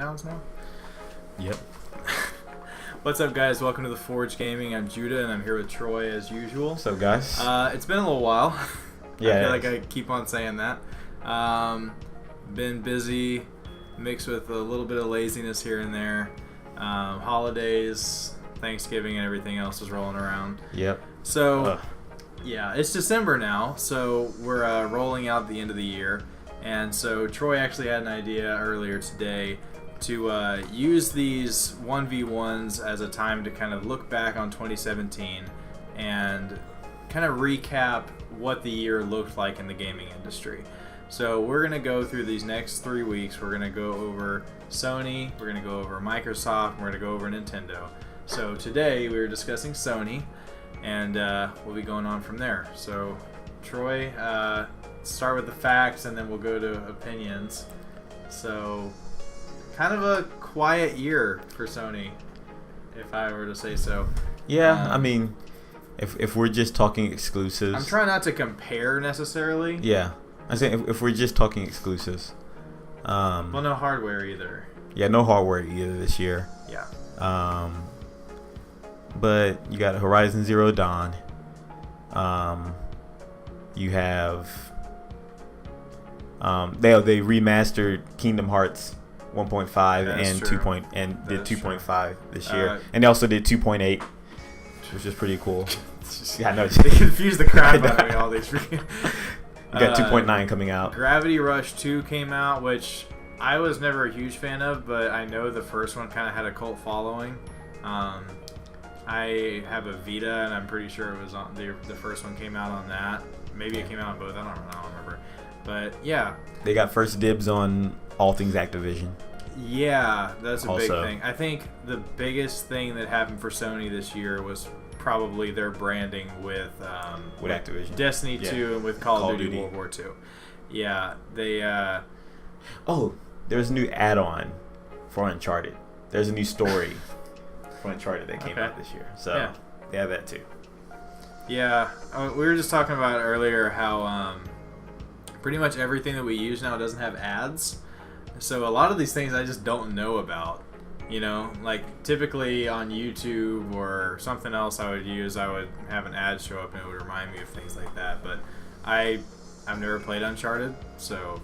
countdowns now. Yep. What's up, guys? Welcome to the Forge Gaming. I'm Judah, and I'm here with Troy as usual. What's up, guys? It's been a little while. Yeah, I feel like I keep on saying that. Been busy, mixed with a little bit of laziness here and there. Holidays, Thanksgiving, and everything else is rolling around. Yep. So, yeah, it's December now, so we're rolling out the end of the year. And so Troy actually had an idea earlier today to use these 1v1s as a time to kind of look back on 2017 and kind of recap what the year looked like in the gaming industry. So we're going to go through these next 3 weeks. We're going to go over Sony, we're going to go over Microsoft, we're going to go over Nintendo. So today we were discussing Sony, and we'll be going on from there. So Troy, start with the facts and then we'll go to opinions. So kind of a quiet year for Sony, if I were to say so. Yeah, I mean, if we're just talking exclusives, I'm trying not to compare necessarily. Yeah, I say if we're just talking exclusives. Well, no hardware either. Yeah, no hardware either this year. Yeah. But you got Horizon Zero Dawn. You have they remastered Kingdom Hearts 1.5 and true. 2. Did 2.5 this year, and they also did 2.8, which is pretty cool. Yeah, I know. They confused the crap out of me. All these. You got 2.9 coming out. Gravity Rush 2 came out, which I was never a huge fan of, but I know the first one kind of had a cult following. I have a Vita, and I'm pretty sure it was on the first one came out on that. Maybe it came out on both. I don't remember. But yeah, they got first dibs on all things Activision. Yeah, that's a big Also, thing. I think the biggest thing that happened for Sony this year was probably their branding with Activision, Destiny 2, and with Call of Duty World War 2. Yeah, they. Oh, there's a new add-on for Uncharted. There's a new story for Uncharted that came out this year, so yeah. They have that too. Yeah, we were just talking about earlier how pretty much everything that we use now doesn't have ads. So a lot of these things I just don't know about. You know, like typically on YouTube or something else I would have an ad show up and it would remind me of things like that. But I've never played Uncharted, so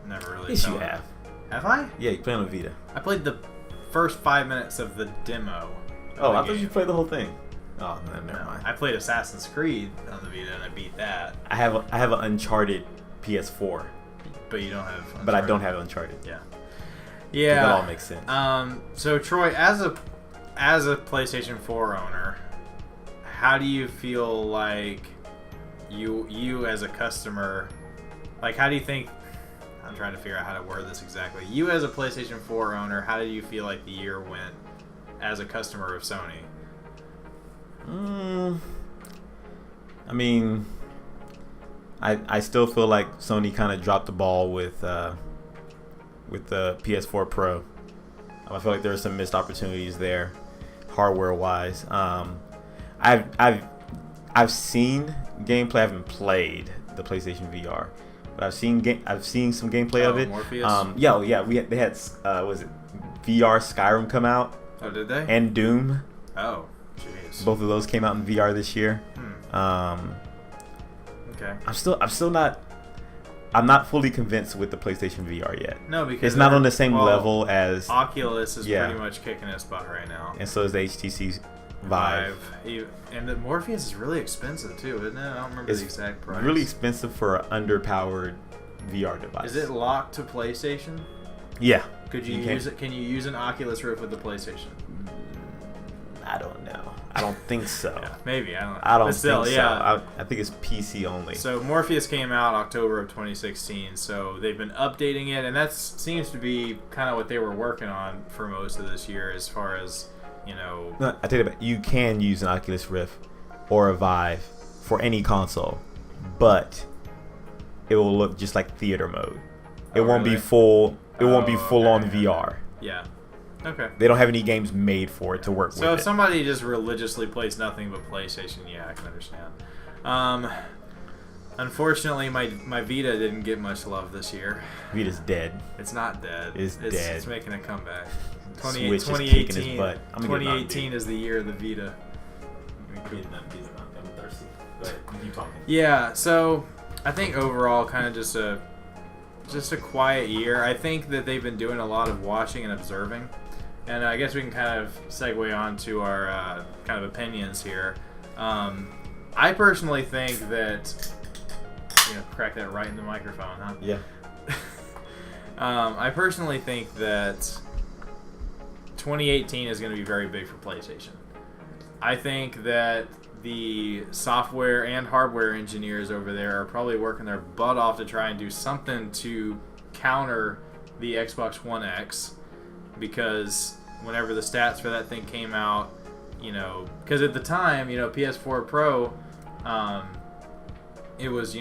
never really. Yes, you have. Have I? Yeah, you play on a Vita. I played the first 5 minutes of the demo. Oh, I thought you played the whole thing. Oh, never mind. I played Assassin's Creed on the Vita and I beat that. I have an Uncharted PS4. But you don't have Uncharted. But I don't have Uncharted. Yeah. Yeah. That all makes sense. So Troy, as a PlayStation 4 owner, how do you feel like you as a customer, like how do you think, I'm trying to figure out how to word this exactly. You as a PlayStation 4 owner, how do you feel like the year went as a customer of Sony? I mean, I still feel like Sony kind of dropped the ball with the PS4 Pro. I feel like there were some missed opportunities there, hardware wise. I've seen gameplay. I haven't played the PlayStation VR, but I've seen some gameplay of it. Morpheus? They had was it VR Skyrim come out? Oh, did they? And Doom. Oh, jeez. Both of those came out in VR this year. Okay. I'm not fully convinced with the PlayStation VR yet. No, because it's not on the same level as Oculus is pretty much kicking its butt right now. And so is the HTC Vive. And the Morpheus is really expensive too, isn't it? I don't remember the exact price. Really expensive for an underpowered VR device. Is it locked to PlayStation? Yeah. Could you use it? Can you use an Oculus Rift with the PlayStation? I don't know. I don't think so. Yeah, maybe. I don't know. I don't think so. I think it's PC only. So Morpheus came out October of 2016. So they've been updating it, and that seems to be kind of what they were working on for most of this year, as far as No, I tell you about. You can use an Oculus Rift or a Vive for any console, but it will look just like theater mode. It won't be full. It won't be full on VR. Yeah. Okay. They don't have any games made for it to work with. So if somebody just religiously plays nothing but PlayStation, yeah, I can understand. Unfortunately, my Vita didn't get much love this year. Vita's dead. It's not dead. It's dead. It's making a comeback. Switch is kicking his butt. 2018 is the year of the Vita. I'm thirsty. Go ahead. You talking? Yeah. So I think overall, kind of just a quiet year. I think that they've been doing a lot of watching and observing, and I guess we can kind of segue on to our kind of opinions here. I personally think that. Crack that right in the microphone, huh? Yeah. I personally think that 2018 is going to be very big for PlayStation. I think that the software and hardware engineers over there are probably working their butt off to try and do something to counter the Xbox One X, because whenever the stats for that thing came out, because at the time, PS4 Pro, it was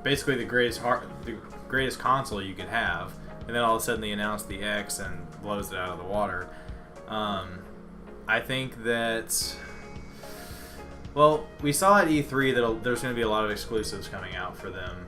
basically the greatest console you could have, and then all of a sudden they announced the X and blows it out of the water. I think that, well, we saw at E3 that there's going to be a lot of exclusives coming out for them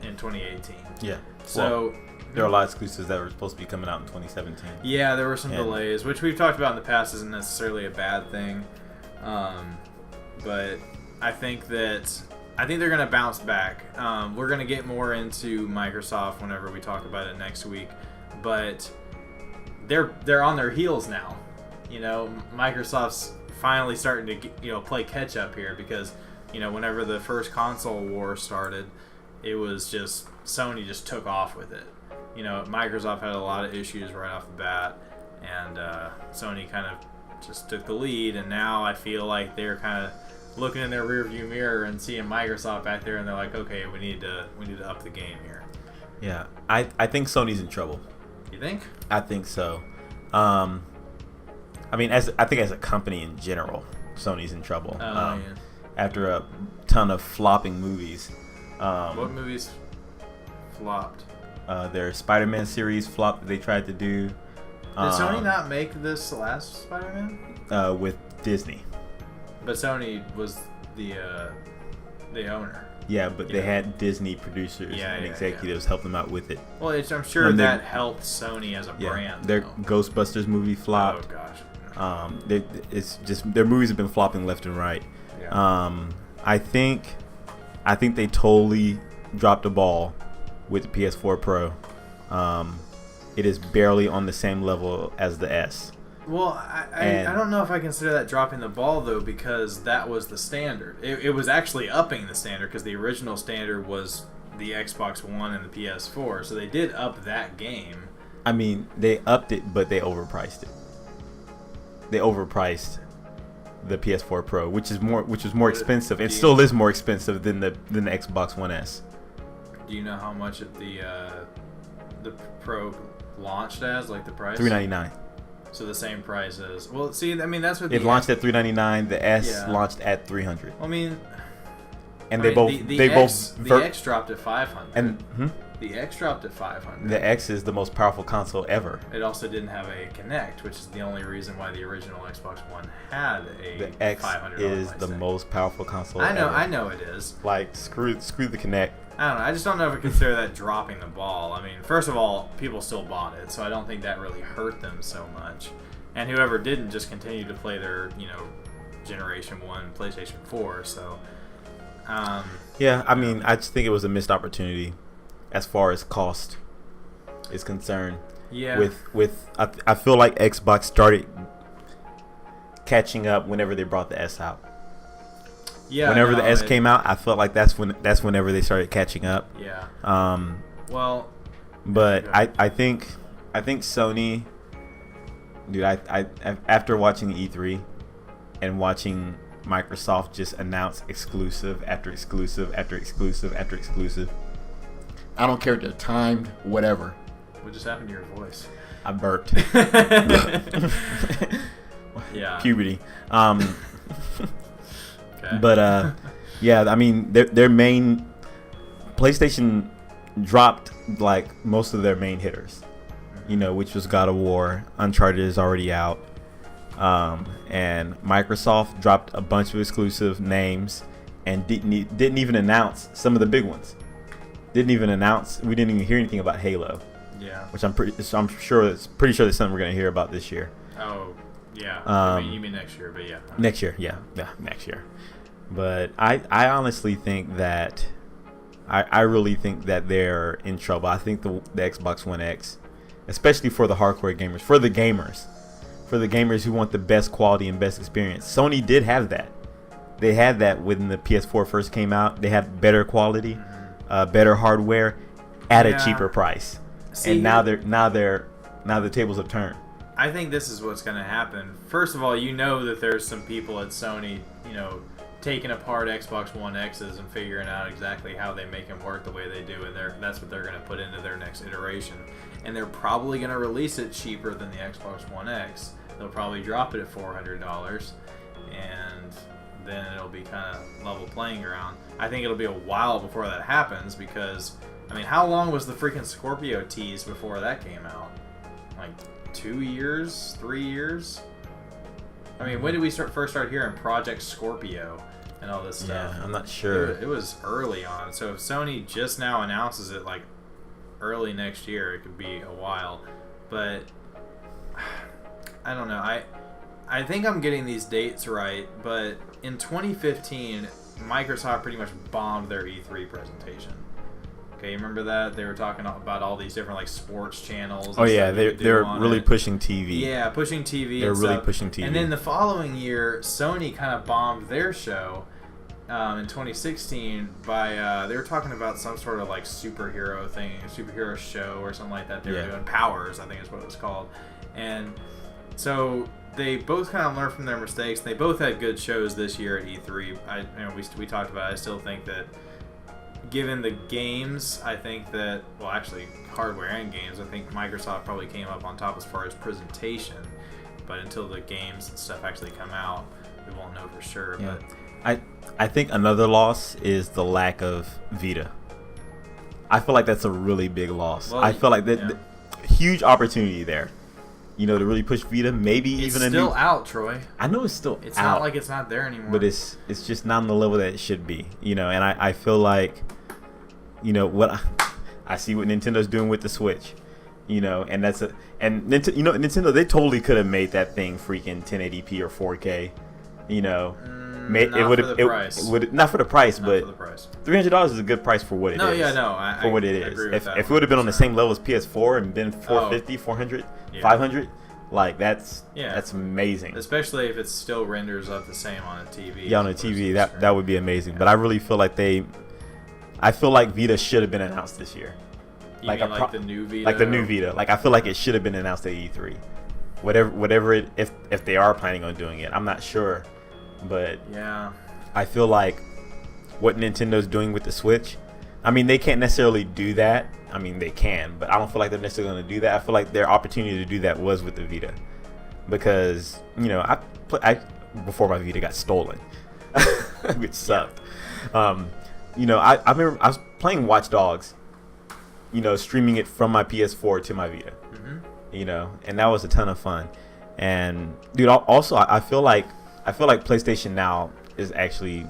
in 2018. Yeah. So there are a lot of exclusives that were supposed to be coming out in 2017. Yeah, there were some delays, which we've talked about in the past isn't necessarily a bad thing, but I think they're going to bounce back. We're going to get more into Microsoft whenever we talk about it next week, but they're on their heels now. Microsoft's finally starting to play catch up here, because whenever the first console war started, it was just Sony just took off with it. Microsoft had a lot of issues right off the bat, and Sony kind of just took the lead, and now I feel like they're kind of looking in their rearview mirror and seeing Microsoft back there, and they're like, okay, we need to up the game here. Yeah, I think Sony's in trouble. You think? I think so. I mean, I think as a company in general, Sony's in trouble. Yeah. After a ton of flopping movies. What movies flopped? Their Spider-Man series flopped that they tried to do. Did Sony not make this last Spider-Man? With Disney. But Sony was the owner. Yeah, but they had Disney producers and executives help them out with it. Well, I'm sure that helped Sony as a brand. Their Ghostbusters movie flopped. Oh gosh. It's just their movies have been flopping left and right. Yeah. I think they totally dropped the ball with the PS4 Pro. It is barely on the same level as the S. Well, I don't know if I consider that dropping the ball, though, because that was the standard. It was actually upping the standard, because the original standard was the Xbox One and the PS4, so they did up that game. I mean, they upped it, but they overpriced it. They overpriced the PS4 Pro, which was more expensive. It still is more expensive than the Xbox One S. Do you know how much the Pro launched as, like the price? $399. So the same price as. Well, see, I mean, that's what it launched at $399. The S launched at $300. I mean, and the X dropped at $500. And the X dropped at $500. The X is the most powerful console ever. It also didn't have a Kinect, which is the only reason why the original Xbox One had a the X $500 is price the tag. Most powerful console. I know it is. Like screw the Kinect. I don't know. I just don't know if I consider that dropping the ball. I mean, first of all, people still bought it, so I don't think that really hurt them so much. And whoever didn't just continued to play their, Generation 1 PlayStation 4. So, yeah, I mean, I just think it was a missed opportunity as far as cost is concerned. Yeah. I feel like Xbox started catching up whenever they brought the S out. Yeah. Whenever the S came out, I felt like that's whenever they started catching up. Yeah. Well. But I think Sony, dude, I after watching the E3 and watching Microsoft just announce exclusive after exclusive after exclusive after exclusive. I don't care if they're timed, whatever. What just happened to your voice? I burped. Yeah. Puberty. Okay. But yeah, I mean their main PlayStation dropped like most of their main hitters, which was God of War. Uncharted is already out, and Microsoft dropped a bunch of exclusive names, and didn't even announce some of the big ones. Didn't even announce. We didn't even hear anything about Halo. Yeah. Which I'm pretty sure that's something we're gonna hear about this year. Oh, yeah. You mean next year, but yeah. Next year, yeah, next year. But I honestly think that I really think that they're in trouble. I think the Xbox One X, especially for the hardcore gamers, for the gamers who want the best quality and best experience. Sony did have that. They had that when the PS4 first came out. They had better quality, better hardware, at a cheaper price. See, and now the tables have turned. I think this is what's going to happen. First of all, you know that there's some people at Sony, taking apart Xbox One X's and figuring out exactly how they make them work the way they do, and that's what they're going to put into their next iteration. And they're probably going to release it cheaper than the Xbox One X. They'll probably drop it at $400, and then it'll be kind of level playing ground. I think it'll be a while before that happens because, how long was the freaking Scorpio tease before that came out? Like 2 years, 3 years? When did we first start hearing Project Scorpio and all this stuff? Yeah, I'm not sure. It was early on. So if Sony just now announces it like early next year, it could be a while. But I don't know. I think I'm getting these dates right, but in 2015, Microsoft pretty much bombed their E3 presentation. Okay, you remember that? They were talking about all these different like sports channels. Oh yeah, they're really pushing TV. Yeah, pushing TV. They're really pushing TV. And then the following year, Sony kind of bombed their show in 2016 by they were talking about some sort of like superhero thing, superhero show or something like that. They were doing Powers, I think is what it was called. And so they both kind of learned from their mistakes. They both had good shows this year at E3. We talked about it. I still think that given the games, I think that, well, actually, hardware and games, I think Microsoft probably came up on top as far as presentation. But until the games and stuff actually come out, we won't know for sure. Yeah. But I think another loss is the lack of Vita. I feel like that's a really big loss. Well, I feel like the huge opportunity there. To really push Vita, maybe it's even still out, Troy. I know it's still It's out. not like it's not there anymore. But it's just not on the level that it should be. And I feel like, what I see what Nintendo's doing with the Switch. And Nintendo, they totally could have made that thing freaking 1080p or 4K. Not for the price, but $300 is a good price for what it is. For what it is. If it would have been on the same level as PS4 and been 450, 400, 500, like that's amazing. Especially if it still renders up the same on a TV. Yeah, on a TV, that would be amazing. Yeah. But I really feel like Vita should have been announced this year. You mean like the new Vita? Like the new Vita. Like I feel like it should have been announced at E3. Whatever it, if they are planning on doing it, I'm not sure. But yeah, I feel like what Nintendo's doing with the Switch, they can't necessarily do that. They can, but I don't feel like they're necessarily going to do that. I feel like their opportunity to do that was with the Vita, because I before my Vita got stolen, which sucked. I remember I was playing Watch Dogs, streaming it from my PS4 to my Vita, and that was a ton of fun. And dude, also I feel like PlayStation Now is actually,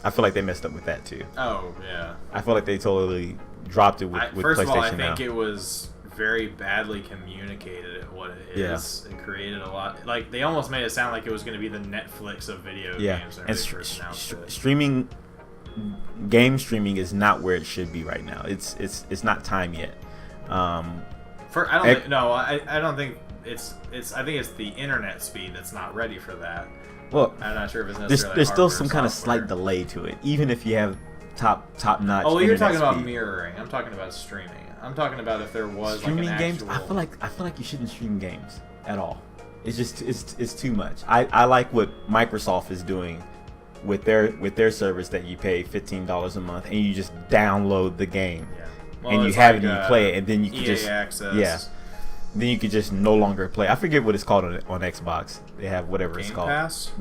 I feel like they messed up with that too. Oh yeah. I feel like they totally dropped it with PlayStation Now. First of all, I think it was very badly communicated at what it is. It created a lot. Like they almost made it sound like it was going to be the Netflix of video games. Streaming, game streaming is not where it should be right now. It's not time yet. I don't think it's. I think it's the internet speed that's not ready for that. Well, I'm not sure if it's necessarily there's still some kind of slight delay to it, even if you have top notch. Oh, well, you're talking about mirroring. I'm talking about streaming. I'm talking about if there was streaming like an games. actual... I feel like you shouldn't stream games at all. It's just it's too much. I like what Microsoft is doing with their service that you pay $15 a month and you just download the game, and you have it and you play it, and then you can just access. Then you could just no longer play. I forget what it's called on Xbox. They have whatever it's called.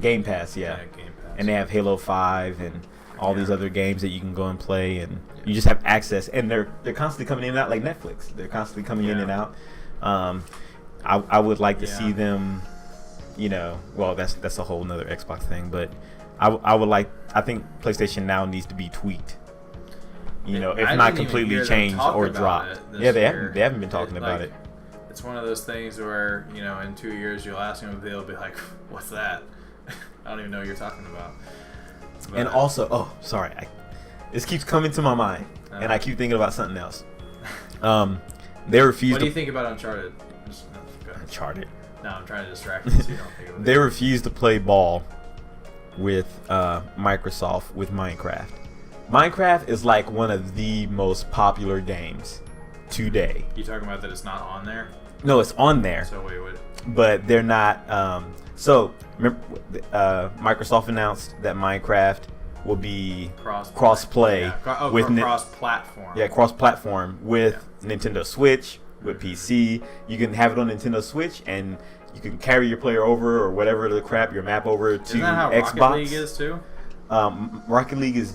Game Pass, yeah. Game Pass. And they have Halo 5 and all these other games that you can go and play, and you just have access. And they're constantly coming in and out like Netflix. They're constantly coming in and out. I would like to see them, well, that's a whole nother Xbox thing, but I would like. I think PlayStation Now needs to be tweaked. You know, if I not didn't even completely hear them changed talk or about dropped. it this Yeah, they year. haven't been talking about it. It's one of those things where, you know, in 2 years you'll ask them, they'll be like, "What's that?" I don't even know what you're talking about. But, And also, oh, sorry, this keeps coming to my mind, and I Uh-huh. keep thinking about something else. They refused. what do to you think about Uncharted? Go ahead. Uncharted. No, I'm trying to distract you so you don't think of it. They refused to play ball with Microsoft with Minecraft. Minecraft is like one of the most popular games today. You talking about that it's not on there? No, it's on there, So wait, what? but they're not. So remember, Microsoft announced that Minecraft will be cross-play Yeah. with cross-platform. Yeah, cross-platform with Nintendo Switch, with PC. You can have it on Nintendo Switch, and you can carry your player over or whatever the crap, your map over to Isn't that how Xbox. Rocket League is too? Rocket League is.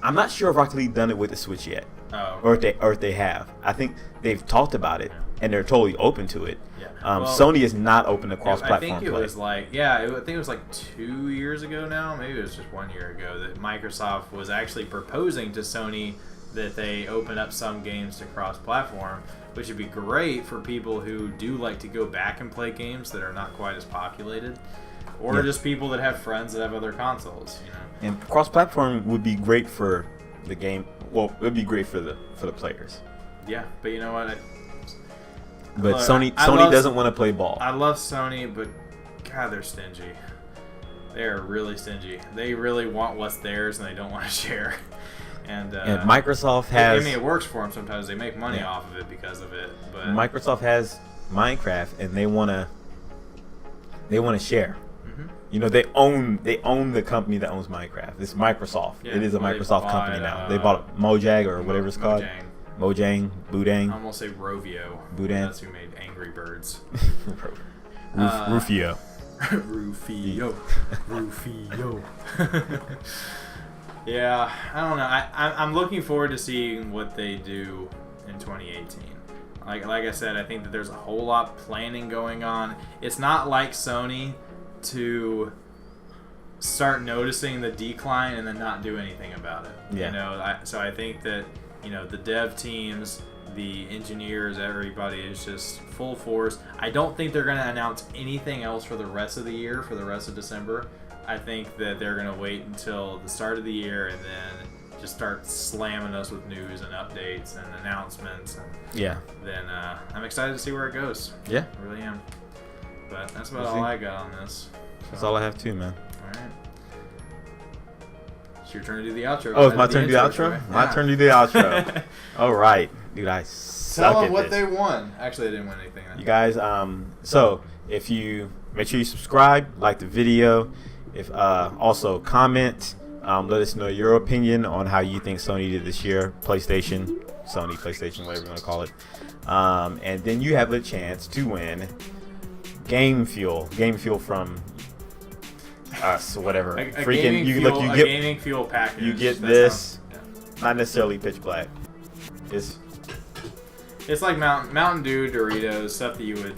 I'm not sure if Rocket League done it with the Switch yet, Oh. or if they have. I think they've talked about it, and they're totally open to it. Yeah. Sony is not open to I cross-platform think it play. was like, I think it was like 2 years ago now. Maybe it was just 1 year ago that Microsoft was actually proposing to Sony that they open up some games to cross-platform, which would be great for people who do like to go back and play games that are not quite as populated, or Yeah. just people that have friends that have other consoles. You know. And cross-platform would be great for the game. Well, it would be great for the players. Yeah, but you know what? But Look, Sony I love- doesn't want to play ball. I love Sony, but God, they're stingy. They are really stingy. They really want what's theirs, and they don't want to share. And Microsoft has. I mean, it works for them sometimes. They make money Yeah. off of it because of it. But Microsoft has Minecraft, and they wanna share. Mhm. You know, they own the company that owns Minecraft. It's Microsoft. Yeah, it is a well, they Microsoft company now. They bought Mojang or whatever it's called. Mojang. Mojang, Boudang, I almost say Rovio. Boudin. That's who made Angry Birds. Rufio. Rufio. Rufio. Yeah, I don't know. I'm looking forward to seeing what they do in 2018. Like I said, I think that there's a whole lot planning going on. It's not like Sony to start noticing the decline and then not do anything about it. Yeah. You know, so I think that, you know, the dev teams, the engineers, everybody is just full force. I don't think they're going to announce anything else for the rest of the year, for the rest of December. I think that they're going to wait until the start of the year and then just start slamming us with news and updates and announcements. And Yeah. then I'm excited to see where it goes. Yeah. I really am. But that's about We'll all see. I got on this. That's all I have too, man. All right. It's your turn to do the outro. Oh, it's my turn to do the intro, outro? Troy. My Yeah. turn to do the outro. All right. Dude, I suck Tell at them what this. they won. Actually, they didn't win anything. You guys, so if you make sure you subscribe, like the video, if also comment, let us know your opinion on how you think Sony did this year, Sony, PlayStation, whatever you want to call it, and then you have a chance to win Game Fuel from us, whatever. A gaming fuel package. you get That this, sounds- yeah. not necessarily pitch black. It's like Mountain Dew, Doritos, stuff that you would,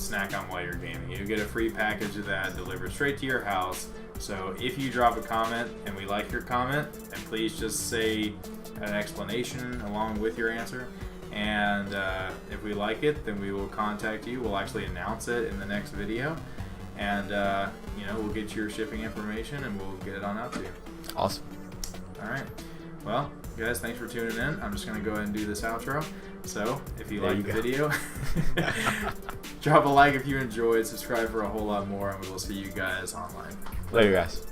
snack on while you're gaming. You get a free package of that delivered straight to your house. So if you drop a comment and we like your comment, then please just say an explanation along with your answer. And if we like it, then we will contact you. We'll actually announce it in the next video. And, we'll get your shipping information and we'll get it on out to you. Awesome. All right. Well, guys, thanks for tuning in. I'm just going to go ahead and do this outro. So, if you There like you the go. video, drop a like if you enjoyed, subscribe for a whole lot more, and we will see you guys online. Later, guys.